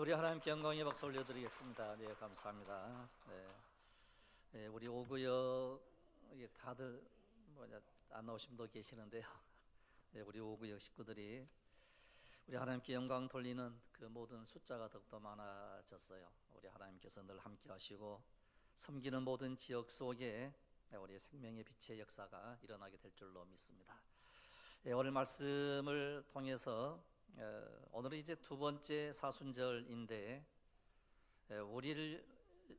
우리 하나님께 영광의 박수 올려드리겠습니다. 네, 감사합니다. 네, 우리 오구역 다들 안 나오신 분도 계시는데요. 네, 우리 오구역 식구들이 우리 하나님께 영광 돌리는 그 모든 숫자가 더욱더 많아졌어요. 우리 하나님께서 늘 함께 하시고 섬기는 모든 지역 속에 우리 생명의 빛의 역사가 일어나게 될 줄로 믿습니다. 오늘 말씀을 통해서 오늘은 이제 두 번째 사순절인데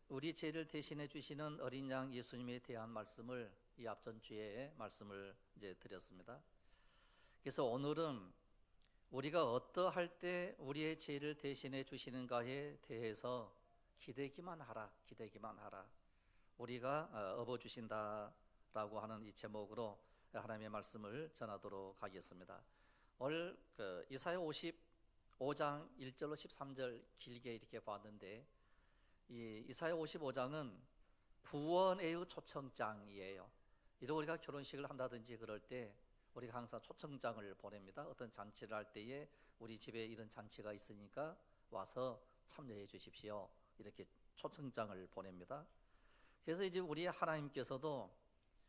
우리 죄를 대신해 주시는 어린 양 예수님에 대한 말씀을 이 앞전 주에 말씀을 이제 드렸습니다. 그래서 오늘은 우리가 어떠할 때 우리의 죄를 대신해 주시는가에 대해서 기대기만 하라. 우리가 업어주신다라고 하는 이 제목으로 하나님의 말씀을 전하도록 하겠습니다. 오늘 이사야 55장 1절로 13절 길게 이렇게 봤는데, 이 이사야 55장은 구원의 초청장이에요. 이런 우리가 결혼식을 한다든지 그럴 때 우리가 항상 초청장을 보냅니다. 어떤 잔치를 할 때에 우리 집에 이런 잔치가 있으니까 와서 참여해 주십시오, 이렇게 초청장을 보냅니다. 그래서 이제 우리 하나님께서도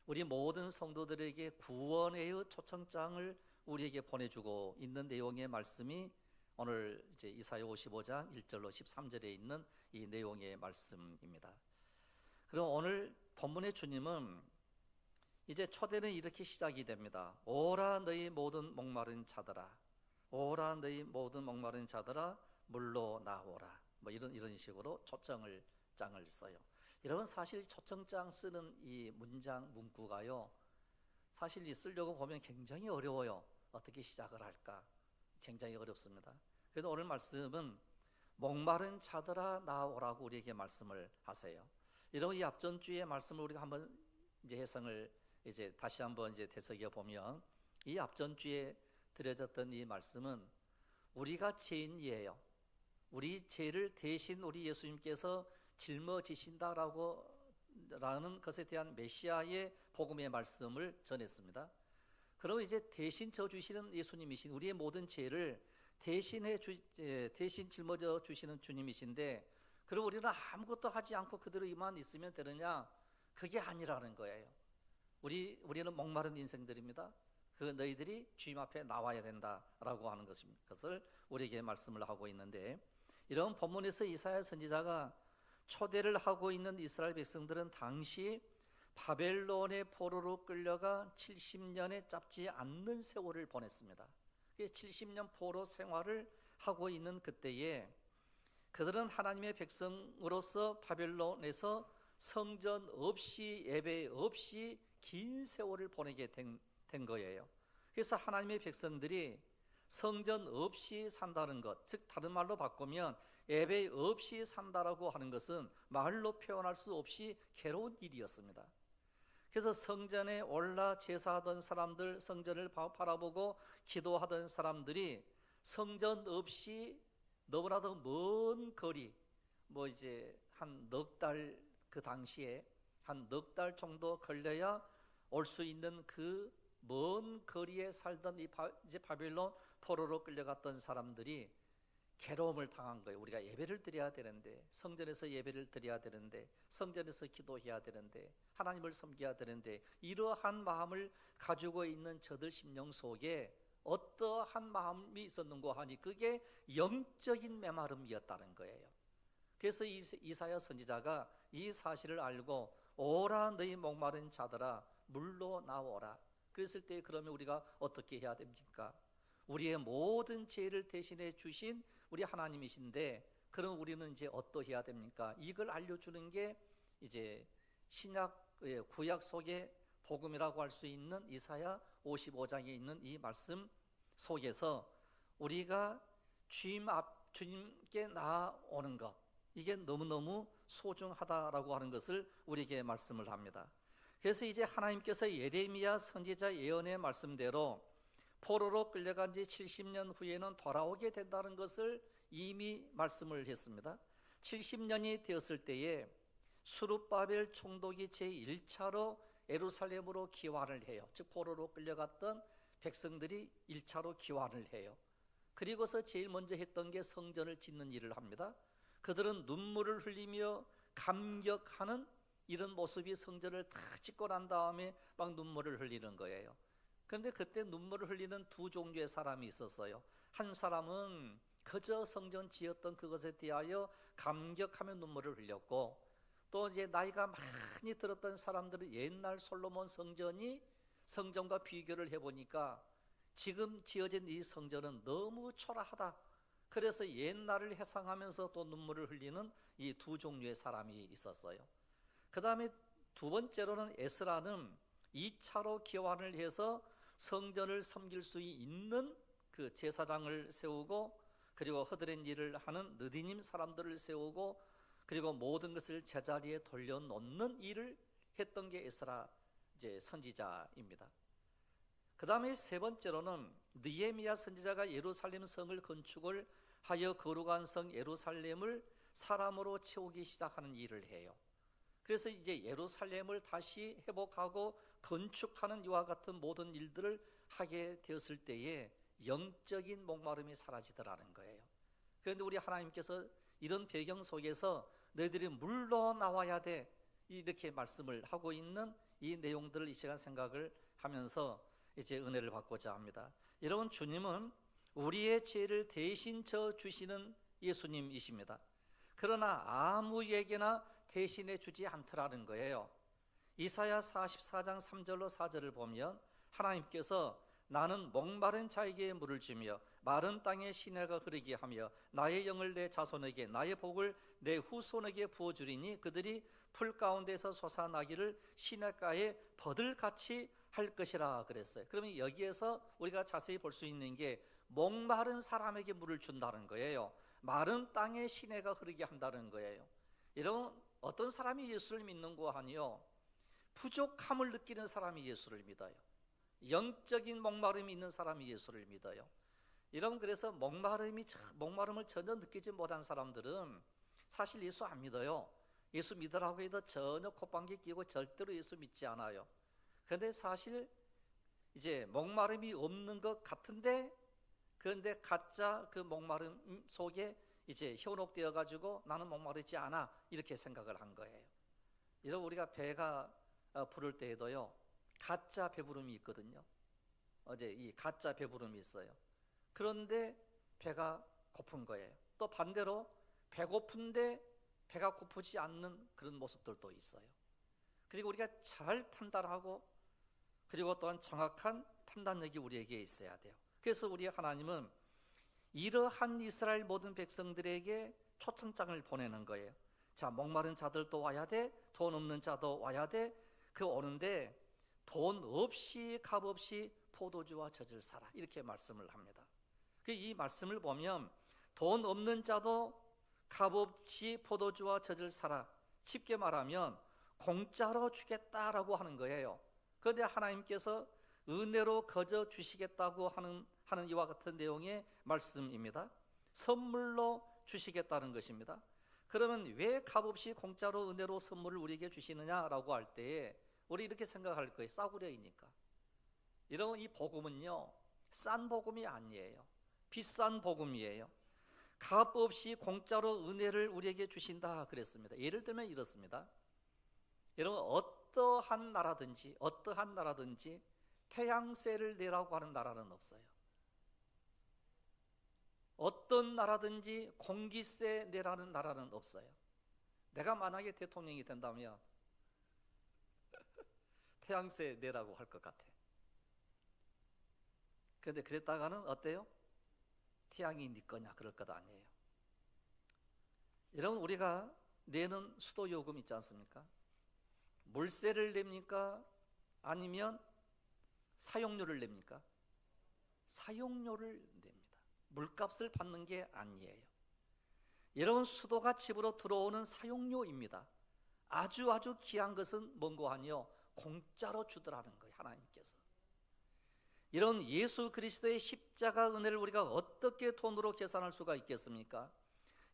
우리 모든 성도들에게 구원의 초청장을 우리에게 보내주고 있는 내용의 말씀이 오늘 이제 이사야 55장 1절로 13절에 있는 이 내용의 말씀입니다. 그럼 오늘 본문의 주님은 이제 초대는 이렇게 시작이 됩니다. 오라 너희 모든 목마른 자들아, 오라 너희 모든 목마른 자들아, 물로 나오라. 뭐 이런 식으로 초청장을 써요. 여러분, 사실 초청장 쓰는 이 문구가요, 사실 이 쓰려고 보면 굉장히 어려워요. 어떻게 시작을 할까? 굉장히 어렵습니다. 그래서 오늘 말씀은 목마른 자들아 나오라고 우리에게 말씀을 하세요. 여러분, 이 앞전 주의 말씀을 우리가 한번 이제 해석을 이제 다시 한번 이제 되새겨 보면, 이 앞전 주에 드려졌던 이 말씀은 우리가 죄인이에요. 우리 죄를 대신 우리 예수님께서 짊어지신다라고 라는 것에 대한 메시아의 복음의 말씀을 전했습니다. 그럼 이제 대신 져주시는 예수님이신, 우리의 모든 죄를 대신 짊어져 주시는 주님이신데, 그럼 우리는 아무것도 하지 않고 그대로 이만 있으면 되느냐? 그게 아니라는 거예요. 우리는 목마른 인생들입니다. 그 너희들이 주님 앞에 나와야 된다라고 하는 것을 우리에게 말씀을 하고 있는데, 이런 본문에서 이사야 선지자가 초대를 하고 있는 이스라엘 백성들은 당시 바벨론의 포로로 끌려가 70년에 짧지 않는 세월을 보냈습니다. 70년 포로 생활을 하고 있는 그때에 그들은 하나님의 백성으로서 바벨론에서 성전 없이 예배 없이 긴 세월을 보내게 된 거예요. 그래서 하나님의 백성들이 성전 없이 산다는 것, 즉 다른 말로 바꾸면 예배 없이 산다라고 하는 것은 말로 표현할 수 없이 괴로운 일이었습니다. 그래서 성전에 올라 제사하던 사람들, 성전을 바라보고 기도하던 사람들이 성전 없이 너무나도 먼 거리, 뭐 이제 한 넉 달, 그 당시에 한 넉 달 정도 걸려야 올 수 있는 그 먼 거리에 살던 이제 바벨론 포로로 끌려갔던 사람들이 괴로움을 당한 거예요. 우리가 예배를 드려야 되는데, 성전에서 예배를 드려야 되는데, 성전에서 기도해야 되는데, 하나님을 섬겨야 되는데, 이러한 마음을 가지고 있는 저들 심령 속에 어떠한 마음이 있었는고 하니 그게 영적인 메마름이었다는 거예요. 그래서 이사야 선지자가 이 사실을 알고 오라 너희 목마른 자들아 물로 나오라. 그랬을 때 그러면 우리가 어떻게 해야 됩니까? 우리의 모든 죄를 대신해 주신 우리 하나님이신데, 그럼 우리는 이제 어떠해야 됩니까? 이걸 알려주는 게 이제 구약 속의 복음이라고 할 수 있는 이사야 55장에 있는 이 말씀 속에서 우리가 주님께 나아오는 것, 이게 너무너무 소중하다라고 하는 것을 우리에게 말씀을 합니다. 그래서 이제 하나님께서 예레미야 선지자 예언의 말씀대로 포로로 끌려간 지 70년 후에는 돌아오게 된다는 것을 이미 말씀을 했습니다. 70년이 되었을 때에 수룹바벨 총독이 제1차로 예루살렘으로 귀환을 해요. 즉 포로로 끌려갔던 백성들이 1차로 귀환을 해요. 그리고서 제일 먼저 했던 게 성전을 짓는 일을 합니다. 그들은 눈물을 흘리며 감격하는 이런 모습이, 성전을 다 짓고 난 다음에 막 눈물을 흘리는 거예요. 그런데 그때 눈물을 흘리는 두 종류의 사람이 있었어요. 한 사람은 그저 성전 지었던 그것에 대하여 감격하며 눈물을 흘렸고, 또 이제 나이가 많이 들었던 사람들은 옛날 솔로몬 성전과 비교를 해보니까 지금 지어진 이 성전은 너무 초라하다. 그래서 옛날을 회상하면서 또 눈물을 흘리는 이 두 종류의 사람이 있었어요. 그 다음에 두 번째로는 에스라는 2차로 교환을 해서 성전을 섬길 수 있는 그 제사장을 세우고, 그리고 허드렛 일을 하는 느디님 사람들을 세우고, 그리고 모든 것을 제자리에 돌려놓는 일을 했던 게 에스라 이제 선지자입니다. 그 다음에 세 번째로는 느헤미야 선지자가 예루살렘 성을 건축을 하여 거룩한 성 예루살렘을 사람으로 채우기 시작하는 일을 해요. 그래서 이제 예루살렘을 다시 회복하고 건축하는 이와 같은 모든 일들을 하게 되었을 때에 영적인 목마름이 사라지더라는 거예요. 그런데 우리 하나님께서 이런 배경 속에서 너희들이 물러 나와야 돼, 이렇게 말씀을 하고 있는 이 내용들을 이 시간 생각을 하면서 이제 은혜를 받고자 합니다. 여러분, 주님은 우리의 죄를 대신 져 주시는 예수님이십니다. 그러나 아무에게나 대신해 주지 않더라는 거예요. 이사야 44장 3절로 4절을 보면 하나님께서 나는 목마른 자에게 물을 주며 마른 땅에 시내가 흐르게 하며 나의 영을 내 자손에게 나의 복을 내 후손에게 부어주리니 그들이 풀 가운데서 솟아나기를 시냇가에 버들같이 할 것이라 그랬어요. 그러면 여기에서 우리가 자세히 볼 수 있는 게 목마른 사람에게 물을 준다는 거예요. 마른 땅에 시내가 흐르게 한다는 거예요. 이런 어떤 사람이 예수를 믿는고 하니요, 부족함을 느끼는 사람이 예수를 믿어요. 영적인 목마름이 있는 사람이 예수를 믿어요. 이런, 그래서 목마름을 전혀 느끼지 못한 사람들은 사실 예수 안 믿어요. 예수 믿으라고 해도 전혀 콧방귀 끼고 절대로 예수 믿지 않아요. 그런데 사실 이제 목마름이 없는 것 같은데, 그런데 가짜 그 목마름 속에 이제 현혹되어 가지고 나는 목마르지 않아, 이렇게 생각을 한 거예요. 이런, 우리가 배가 부를 때에도요, 가짜 배부름이 있거든요. 어제 이 가짜 배부름이 있어요. 그런데 배가 고픈 거예요. 또 반대로 배고픈데 배가 고프지 않는 그런 모습들도 있어요. 그리고 우리가 잘 판단하고, 그리고 또한 정확한 판단력이 우리에게 있어야 돼요. 그래서 우리 하나님은 이러한 이스라엘 모든 백성들에게 초청장을 보내는 거예요. 자, 목마른 자들도 와야 돼, 돈 없는 자도 와야 돼. 그 오는데 돈 없이 값 없이 포도주와 젖을 사라, 이렇게 말씀을 합니다. 이 말씀을 보면 돈 없는 자도 값 없이 포도주와 젖을 사라, 쉽게 말하면 공짜로 주겠다라고 하는 거예요. 그런데 하나님께서 은혜로 거저 주시겠다고 하는 이와 같은 내용의 말씀입니다. 선물로 주시겠다는 것입니다. 그러면 왜 값없이 공짜로 은혜로 선물을 우리에게 주시느냐라고 할 때에 우리 이렇게 생각할 거예요. 싸구려이니까. 이런 이 복음은요, 싼 복음이 아니에요. 비싼 복음이에요. 값없이 공짜로 은혜를 우리에게 주신다 그랬습니다. 예를 들면 이렇습니다. 여러분, 어떠한 나라든지 태양세를 내라고 하는 나라는 없어요. 어떤 나라든지 공기세 내라는 나라는 없어요. 내가 만약에 대통령이 된다면 태양세 내라고 할 것 같아. 그런데 그랬다가는 어때요? 태양이 네 거냐 그럴 것 아니에요. 여러분, 우리가 내는 수도 요금 있지 않습니까? 물세를 냅니까? 아니면 사용료를 냅니까? 사용료를 냅니다. 물값을 받는 게 아니에요. 여러분, 수도가 집으로 들어오는 사용료입니다. 아주 귀한 것은 뭔고 하니요, 공짜로 주더라는 거예요, 하나님께서. 이런 예수 그리스도의 십자가 은혜를 우리가 어떻게 돈으로 계산할 수가 있겠습니까?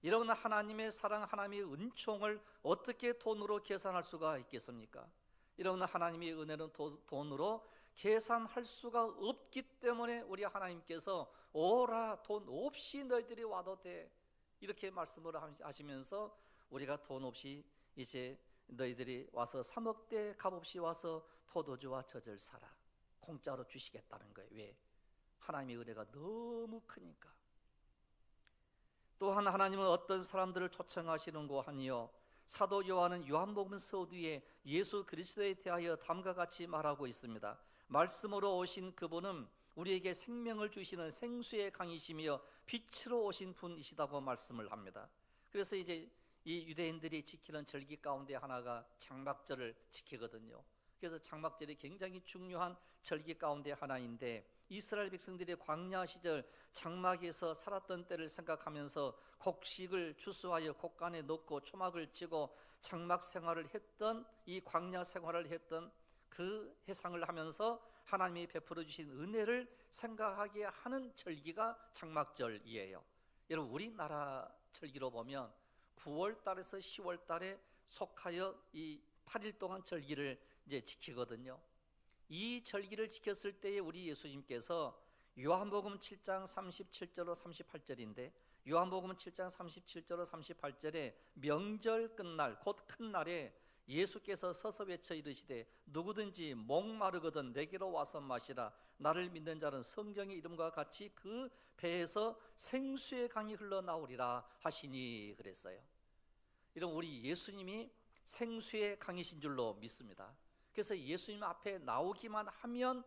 이런 하나님의 사랑, 하나님의 은총을 어떻게 돈으로 계산할 수가 있겠습니까? 이런 하나님의 은혜는 돈으로 계산할 수가 없기 때문에 우리 하나님께서 오라, 돈 없이 너희들이 와도 돼. 이렇게 말씀을 하시면서 우리가 돈 없이 이제 너희들이 와서 3억대 값없이 와서 포도주와 젖을 사라. 공짜로 주시겠다는 거예요. 왜? 하나님의 은혜가 너무 크니까. 또한 하나님은 어떤 사람들을 초청하시는고 하니요, 사도 요한은 요한복음 서두에 예수 그리스도에 대하여 다음과 같이 말하고 있습니다. 말씀으로 오신 그분은 우리에게 생명을 주시는 생수의 강이시며 빛으로 오신 분이시다고 말씀을 합니다. 그래서 이제 이 유대인들이 지키는 절기 가운데 하나가 장막절을 지키거든요. 그래서 장막절이 굉장히 중요한 절기 가운데 하나인데, 이스라엘 백성들이 광야 시절 장막에서 살았던 때를 생각하면서 곡식을 추수하여 곡간에 넣고 초막을 치고 장막 생활을 했던, 이 광야 생활을 했던 그 해상을 하면서 하나님이 베풀어 주신 은혜를 생각하게 하는 절기가 장막절이에요. 여러분, 우리나라 절기로 보면 9월 달에서 10월 달에 속하여 이 8일 동안 절기를 이제 지키거든요. 이 절기를 지켰을 때에 우리 예수님께서 요한복음 7장 37절로 38절인데, 요한복음 7장 37절로 38절에 명절 끝날 곧 큰 날에 예수께서 서서 외쳐 이르시되 누구든지 목마르거든 내게로 와서 마시라. 나를 믿는 자는 성경의 이름과 같이 그 배에서 생수의 강이 흘러나오리라 하시니 그랬어요. 이런 우리 예수님이 생수의 강이신 줄로 믿습니다. 그래서 예수님 앞에 나오기만 하면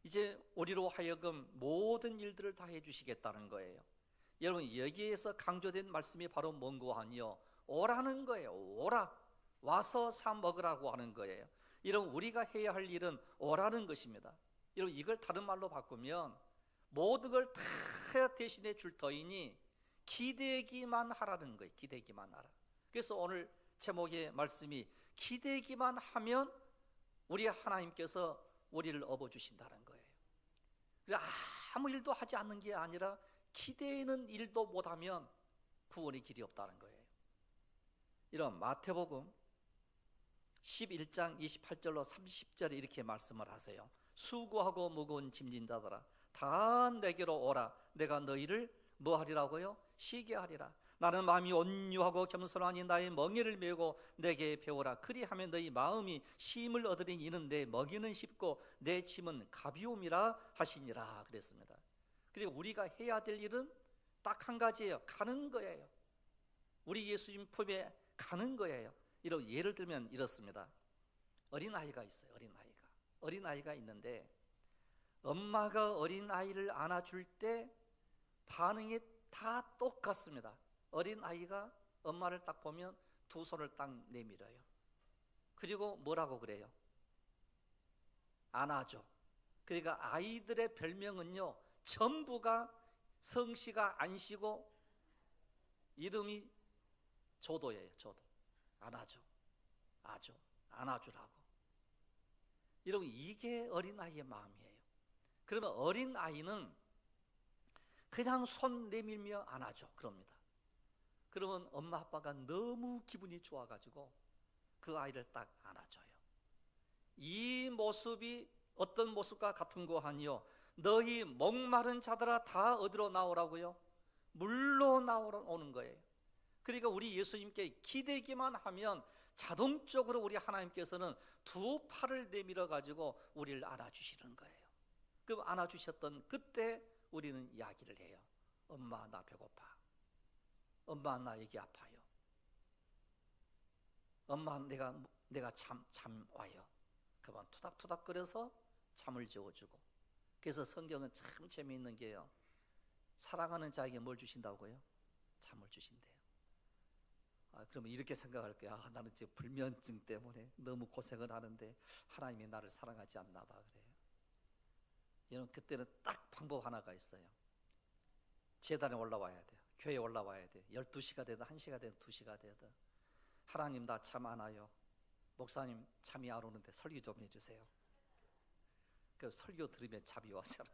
이제 우리로 하여금 모든 일들을 다 해주시겠다는 거예요. 여러분, 여기에서 강조된 말씀이 바로 뭔고 하니요, 오라는 거예요. 오라, 와서 사 먹으라고 하는 거예요. 이런 우리가 해야 할 일은 오라는 것입니다. 여러분, 이걸 다른 말로 바꾸면 모든 걸 다 대신해 줄 터이니 기대기만 하라는 거예요. 기대기만 하라. 그래서 오늘 제목의 말씀이 기대기만 하면 우리 하나님께서 우리를 업어주신다는 거예요. 아무 일도 하지 않는 게 아니라 기대는 일도 못하면 구원의 길이 없다는 거예요. 이런 마태복음 11장 28절로 30절에 이렇게 말씀을 하세요. 수고하고 무거운 짐진 자들아 다 내게로 오라. 내가 너희를 뭐 하리라고요? 쉬게 하리라. 나는 마음이 온유하고 겸손하니 나의 멍에를 메고 내게 배우라. 그리하면 너희 마음이 쉼을 얻으리니 이는 내 멍에는 쉽고 내 짐은 가벼움이라 하시니라 그랬습니다. 그리고 우리가 해야 될 일은 딱 한 가지예요. 가는 거예요. 우리 예수님 품에 가는 거예요. 이런 예를 들면 이렇습니다. 어린아이가 있어요. 어린아이가 있는데 엄마가 어린아이를 안아줄 때 반응이 다 똑같습니다. 어린아이가 엄마를 딱 보면 두 손을 딱 내밀어요. 그리고 뭐라고 그래요? 안아줘. 그러니까 아이들의 별명은요, 전부가 성씨가 안 쉬고 이름이 조도예요. 조도. 안아줘, 아줘, 안아주라고. 여러분, 이게 어린아이의 마음이에요. 그러면 어린아이는 그냥 손 내밀며 안아줘 그럽니다. 그러면 엄마 아빠가 너무 기분이 좋아가지고 그 아이를 딱 안아줘요. 이 모습이 어떤 모습과 같은 거 아니요, 너희 목마른 자들아 다 어디로 나오라고요? 물로 나오는 거예요. 그러니까 우리 예수님께 기대기만 하면 자동적으로 우리 하나님께서는 두 팔을 내밀어 가지고 우리를 안아주시는 거예요. 그럼 안아주셨던 그때 우리는 이야기를 해요. 엄마 나 배고파. 엄마 나 여기 아파요. 엄마 내가 잠 와요. 그만 투닥투닥거려서 잠을 재워주고. 그래서 성경은 참 재미있는 게요, 사랑하는 자에게 뭘 주신다고요? 잠을 주신대요. 그러면 이렇게 생각할 거야. 나는 지금 불면증 때문에 너무 고생을 하는데 하나님이 나를 사랑하지 않나 봐 그래요. 여러분, 그때는 딱 방법 하나가 있어요. 제단에 올라와야 돼요. 교회에 올라와야 돼요. 12시가 되든 1시가 되든 2시가 되든 하나님 나 잠 안 와요. 목사님 잠이 안 오는데 설교 좀 해주세요. 그 설교 들으면 잠이 와잖아요.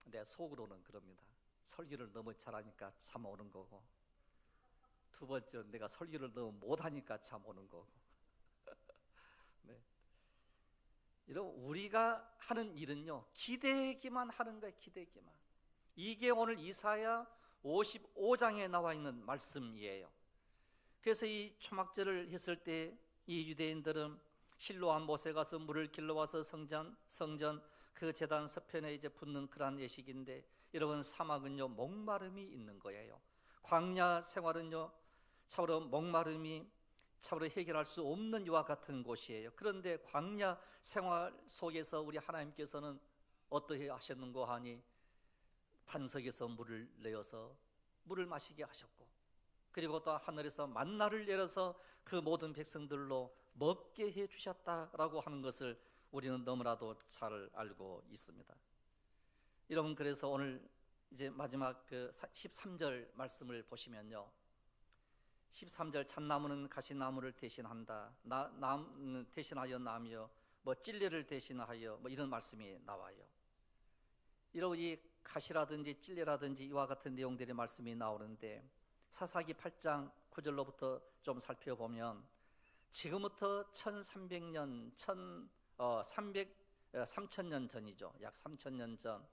내 속으로는 그럽니다. 설교를 너무 잘하니까 잠 오는 거고, 두 번째는 내가 설교를 너무 못하니까 잠 오는 거고. 네. 여러분, 우리가 하는 일은요, 기대기만 하는 거예요. 기대기만. 이게 오늘 이사야 55장에 나와 있는 말씀이에요. 그래서 이 초막절을 했을 때 이 유대인들은 실로암 못에 가서 물을 길러와서 성전 그 제단 서편에 이제 붓는 그러한 예식인데, 여러분, 사막은요 목마름이 있는 거예요. 광야 생활은요 참으로 목마름이 참으로 해결할 수 없는 이와 같은 곳이에요. 그런데 광야 생활 속에서 우리 하나님께서는 어떻게 하셨는고 하니, 반석에서 물을 내어서 물을 마시게 하셨고, 그리고 또 하늘에서 만나를 내려서 그 모든 백성들로 먹게 해 주셨다라고 하는 것을 우리는 너무나도 잘 알고 있습니다. 여러분, 그래서 오늘 이제 마지막 그 13절 말씀을 보시면요, 13절 잣나무는 가시나무를 대신한다, 대신하여 나며 뭐 찔레를 대신하여 뭐 이런 말씀이 나와요. 이런 이 가시라든지 찔레라든지 이와 같은 내용들의 말씀이 나오는데, 사사기 8장 9절로부터 좀 살펴보면 지금부터 1300년 3000년 전이죠. 약 3000년 전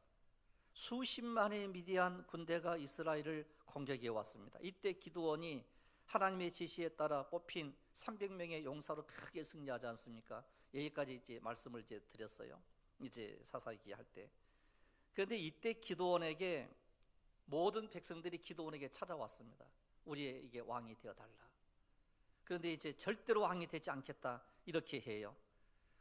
수십만의 미디안 군대가 이스라엘을 공격해 왔습니다. 이때 기드온이 하나님의 지시에 따라 뽑힌 300명의 용사로 크게 승리하지 않습니까? 여기까지 이제 말씀을 이제 드렸어요. 이제 사사기 할 때. 그런데 이때 기드온에게 모든 백성들이 기드온에게 찾아왔습니다. 우리에게 왕이 되어달라. 그런데 이제 절대로 왕이 되지 않겠다 이렇게 해요.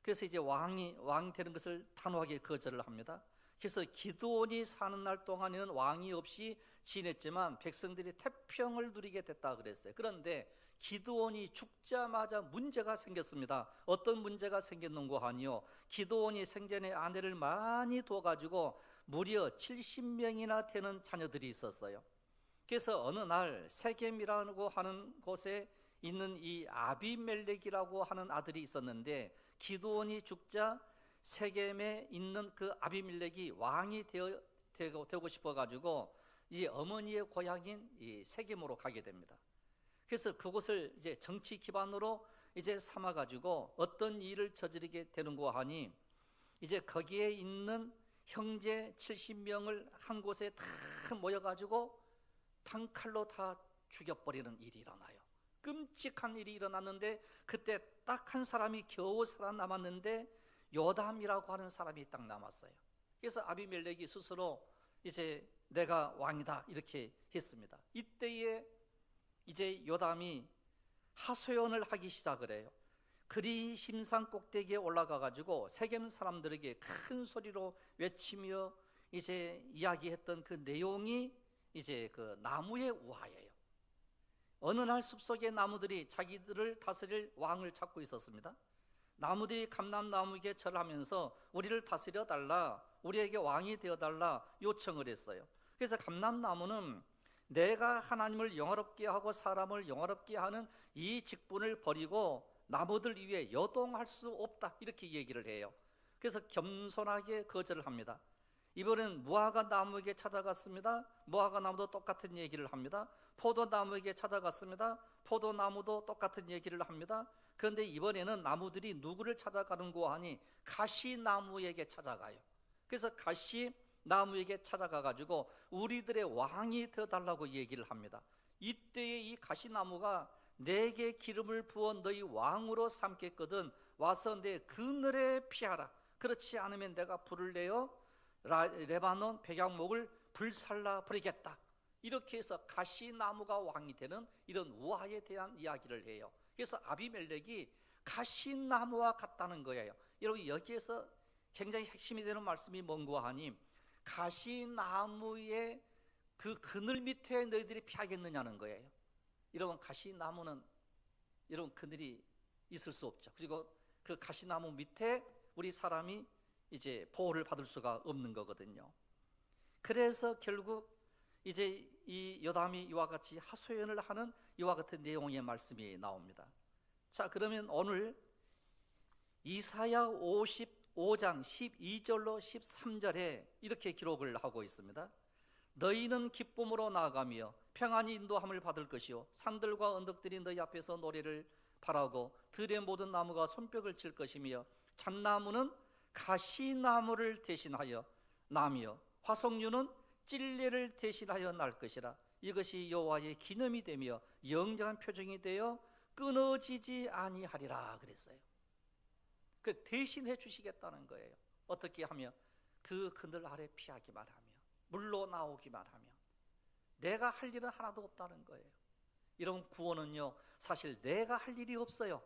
그래서 이제 왕 되는 것을 단호하게 거절을 합니다. 그래서 기드온이 사는 날 동안에는 왕이 없이 지냈지만 백성들이 태평을 누리게 됐다 그랬어요. 그런데 기드온이 죽자마자 문제가 생겼습니다. 어떤 문제가 생겼는고 하니요, 기드온이 생전에 아내를 많이 둬가지고 무려 70명이나 되는 자녀들이 있었어요. 그래서 어느 날 세겜이라고 하는 곳에 있는 이 아비멜렉이라고 하는 아들이 있었는데, 기드온이 죽자 세겜에 있는 그 아비멜렉이 왕이 되고 싶어가지고 이 어머니의 고향인 이 세겜으로 가게 됩니다. 그래서 그곳을 이제 정치 기반으로 이제 삼아가지고 어떤 일을 저지르게 되는고 하니, 이제 거기에 있는 형제 70명을 한 곳에 다 모여가지고 단칼로 다 죽여버리는 일이 일어나요. 끔찍한 일이 일어났는데, 그때 딱 한 사람이 겨우 살아남았는데 요담이라고 하는 사람이 딱 남았어요. 그래서 아비멜렉이 스스로 이제 내가 왕이다 이렇게 했습니다. 이때에 이제 요담이 하소연을 하기 시작을 해요. 그리 심산 꼭대기에 올라가 가지고 세겜 사람들에게 큰 소리로 외치며 이제 이야기했던 그 내용이 이제 그 나무의 우화예요. 어느 날 숲속의 나무들이 자기들을 다스릴 왕을 찾고 있었습니다. 나무들이 감람나무에게 절하면서 우리를 다스려 달라, 우리에게 왕이 되어 달라 요청을 했어요. 그래서 감람나무는 내가 하나님을 영화롭게 하고 사람을 영화롭게 하는 이 직분을 버리고 나무들 위에 여동할 수 없다 이렇게 얘기를 해요. 그래서 겸손하게 거절을 합니다. 이번엔 무화과 나무에게 찾아갔습니다. 무화과 나무도 똑같은 얘기를 합니다. 포도나무에게 찾아갔습니다. 포도나무도 똑같은 얘기를 합니다. 그런데 이번에는 나무들이 누구를 찾아가는고 하니 가시나무에게 찾아가요. 그래서 가시나무에게 찾아가 가지고 우리들의 왕이 되어달라고 얘기를 합니다. 이때에 이 가시나무가 내게 기름을 부어 너희 왕으로 삼겠거든 와서 내 그늘에 피하라. 그렇지 않으면 내가 불을 내어 레바논 백향목을 불살라 버리겠다. 이렇게 해서 가시나무가 왕이 되는 이런 우화에 대한 이야기를 해요. 그래서 아비멜렉이 가시나무와 같다는 거예요. 여러분, 여기에서 굉장히 핵심이 되는 말씀이 뭔고 하니, 가시나무의 그 그늘 밑에 너희들이 피하겠느냐는 거예요. 여러분, 가시나무는 여러분 그늘이 있을 수 없죠. 그리고 그 가시나무 밑에 우리 사람이 이제 보호를 받을 수가 없는 거거든요. 그래서 결국 이제 이 요담이 이와 같이 하소연을 하는 이와 같은 내용의 말씀이 나옵니다. 자, 그러면 오늘 이사야 55장 12절로 13절에 이렇게 기록을 하고 있습니다. 너희는 기쁨으로 나아가며 평안히 인도함을 받을 것이요 산들과 언덕들이 너희 앞에서 노래를 바라고 들의 모든 나무가 손뼉을 칠 것이며 잣나무는 가시나무를 대신하여 나며 화석류는 찔레를 대신하여 날 것이라. 이것이 여호와의 기념이 되며 영원한 표징이 되어 끊어지지 아니하리라 그랬어요. 그 대신해 주시겠다는 거예요. 어떻게 하며? 그 그늘 아래 피하기만 하며 물로 나오기만 하며 내가 할 일은 하나도 없다는 거예요. 이런 구원은요, 사실 내가 할 일이 없어요.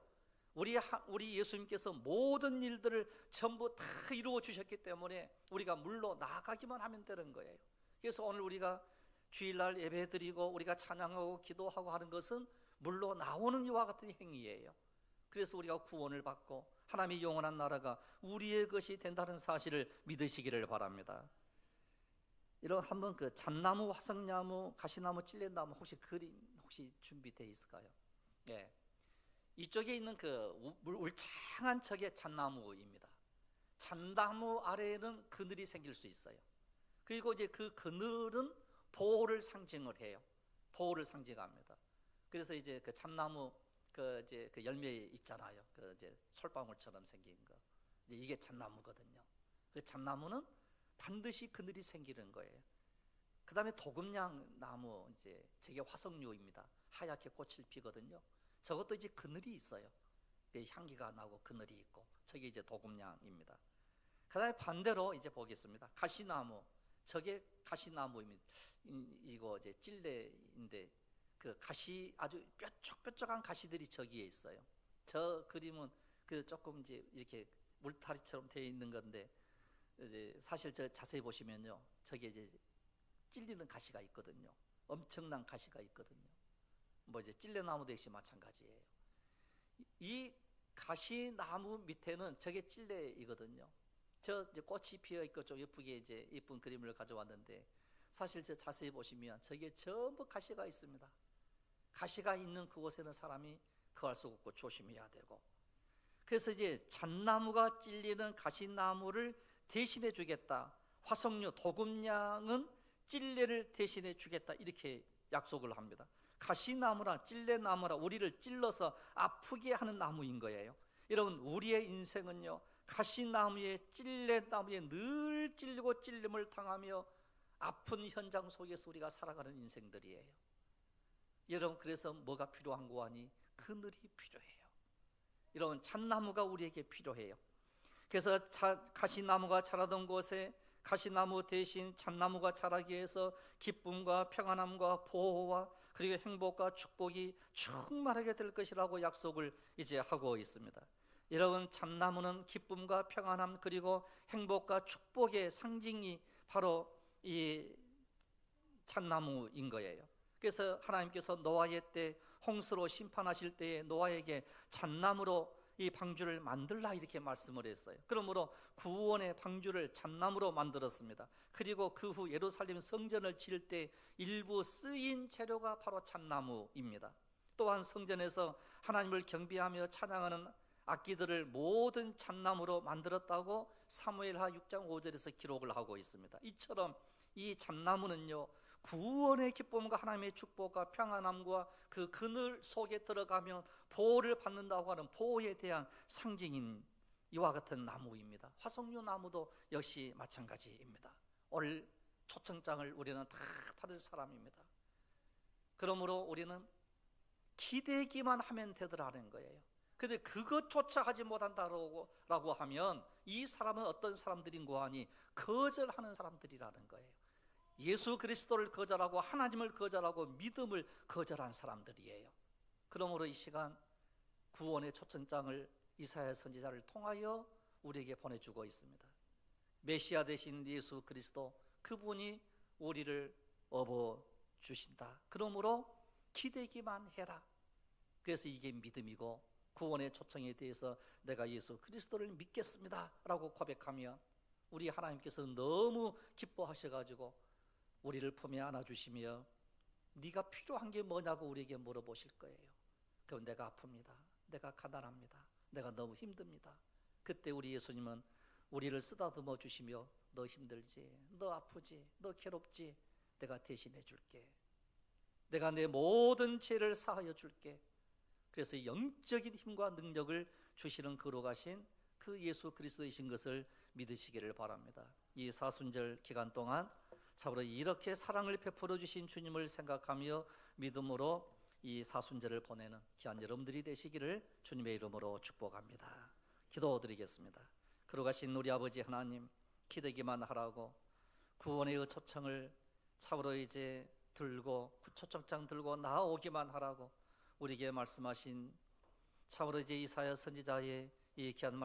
우리 예수님께서 모든 일들을 전부 다 이루어 주셨기 때문에 우리가 물로 나가기만 하면 되는 거예요. 그래서 오늘 우리가 주일날 예배드리고 우리가 찬양하고 기도하고 하는 것은 물로 나오는 이와 같은 행위예요. 그래서 우리가 구원을 받고 하나님의 영원한 나라가 우리의 것이 된다는 사실을 믿으시기를 바랍니다. 이런 한번 그 잣나무, 화석나무, 가시나무, 찔레나무 혹시 그림 혹시 준비되어 있을까요? 예. 이쪽에 있는 그 울창한 척의 잣나무입니다. 잣나무 아래에는 그늘이 생길 수 있어요. 그리고 이제 그 그늘은 보호를 상징을 해요. 보호를 상징합니다. 그래서 이제 그 잣나무 그 이제 그 열매 있잖아요. 그 이제 솔방울처럼 생긴 거. 이게 잣나무거든요. 그 잣나무는 반드시 그늘이 생기는 거예요. 그 다음에 도금냥 나무, 이제 저게 화석류입니다. 하얗게 꽃을 피거든요. 저것도 이제 그늘이 있어요. 향기가 나고 그늘이 있고, 저게 이제 도금냥입니다. 그 다음에 반대로 이제 보겠습니다. 가시나무, 저게 가시나무입니다. 이거 이제 찔레인데 그 가시, 아주 뾰족뾰족한 가시들이 저기에 있어요. 저 그림은 그 조금 이제 이렇게 물타리처럼 되어 있는 건데, 이제 사실 저 자세히 보시면요, 저게 이제 찔리는 가시가 있거든요. 엄청난 가시가 있거든요. 뭐 이제 찔레나무도 역시 마찬가지예요. 이 가시나무 밑에는 저게 찔레이거든요. 저 이제 꽃이 피어 있고 좀 예쁘게 이제 예쁜 그림을 가져왔는데, 사실 저 자세히 보시면 저게 전부 가시가 있습니다. 가시가 있는 그곳에는 사람이 거할 수 없고 조심해야 되고, 그래서 이제 잣나무가 찔리는 가시나무를 대신해 주겠다. 화석류, 도금냥은 찔레를 대신해 주겠다. 이렇게 약속을 합니다. 가시나무라 찔레나무라 우리를 찔러서 아프게 하는 나무인 거예요. 여러분, 우리의 인생은요, 가시나무에 찔레나무에 늘 찔리고 찔림을 당하며 아픈 현장 속에서 우리가 살아가는 인생들이에요. 여러분, 그래서 뭐가 필요한 거 아니? 그늘이 필요해요. 여러분, 잣나무가 우리에게 필요해요. 그래서 가시나무가 자라던 곳에 가시나무 대신 잣나무가 자라기 위해서 기쁨과 평안함과 보호와 그리고 행복과 축복이 충만하게 될 것이라고 약속을 이제 하고 있습니다. 여러분, 잣나무는 기쁨과 평안함 그리고 행복과 축복의 상징이 바로 이 잣나무인 거예요. 그래서 하나님께서 노아의 때 홍수로 심판하실 때에 노아에게 잣나무로 이 방주를 만들라 이렇게 말씀을 했어요. 그러므로 구원의 방주를 잣나무로 만들었습니다. 그리고 그 후 예루살렘 성전을 지을 때 일부 쓰인 재료가 바로 잣나무입니다. 또한 성전에서 하나님을 경배하며 찬양하는 악기들을 모든 잣나무로 만들었다고 사무엘하 6장 5절에서 기록을 하고 있습니다. 이처럼 이 잣나무는요, 구원의 기쁨과 하나님의 축복과 평안함과 그 그늘 속에 들어가면 보호를 받는다고 하는 보호에 대한 상징인 이와 같은 나무입니다. 화석류 나무도 역시 마찬가지입니다. 오늘 초청장을 우리는 다 받을 사람입니다. 그러므로 우리는 기대기만 하면 되더라는 거예요. 근데 그것조차 하지 못한다고 하면 이 사람은 어떤 사람들인고 하니 거절하는 사람들이라는 거예요. 예수 그리스도를 거절하고 하나님을 거절하고 믿음을 거절한 사람들이에요. 그러므로 이 시간 구원의 초청장을 이사야 선지자를 통하여 우리에게 보내주고 있습니다. 메시아 되신 예수 그리스도, 그분이 우리를 업어주신다. 그러므로 기대기만 해라. 그래서 이게 믿음이고, 구원의 초청에 대해서 내가 예수 그리스도를 믿겠습니다 라고 고백하면 우리 하나님께서 너무 기뻐하셔가지고 우리를 품에 안아주시며 네가 필요한 게 뭐냐고 우리에게 물어보실 거예요. 그럼 내가 아픕니다. 내가 가난합니다. 내가 너무 힘듭니다. 그때 우리 예수님은 우리를 쓰다듬어 주시며 너 힘들지? 너 아프지? 너 괴롭지? 내가 대신해 줄게. 내가 내 모든 죄를 사하여 줄게. 그래서 영적인 힘과 능력을 주시는 거룩하신 그 예수 그리스도이신 것을 믿으시기를 바랍니다. 이 사순절 기간 동안 참으로 이렇게 사랑을 베풀어 주신 주님을 생각하며 믿음으로 이 사순절을 보내는 귀한 여러분들이 되시기를 주님의 이름으로 축복합니다. 기도드리겠습니다. 거룩하신 우리 아버지 하나님, 기대기만 하라고 구원의 초청을 참으로 이제 들고 초청장 들고 나아오기만 하라고 우리에게 말씀하신 참으로 이제 이사야 선지자의 이 귀한 말씀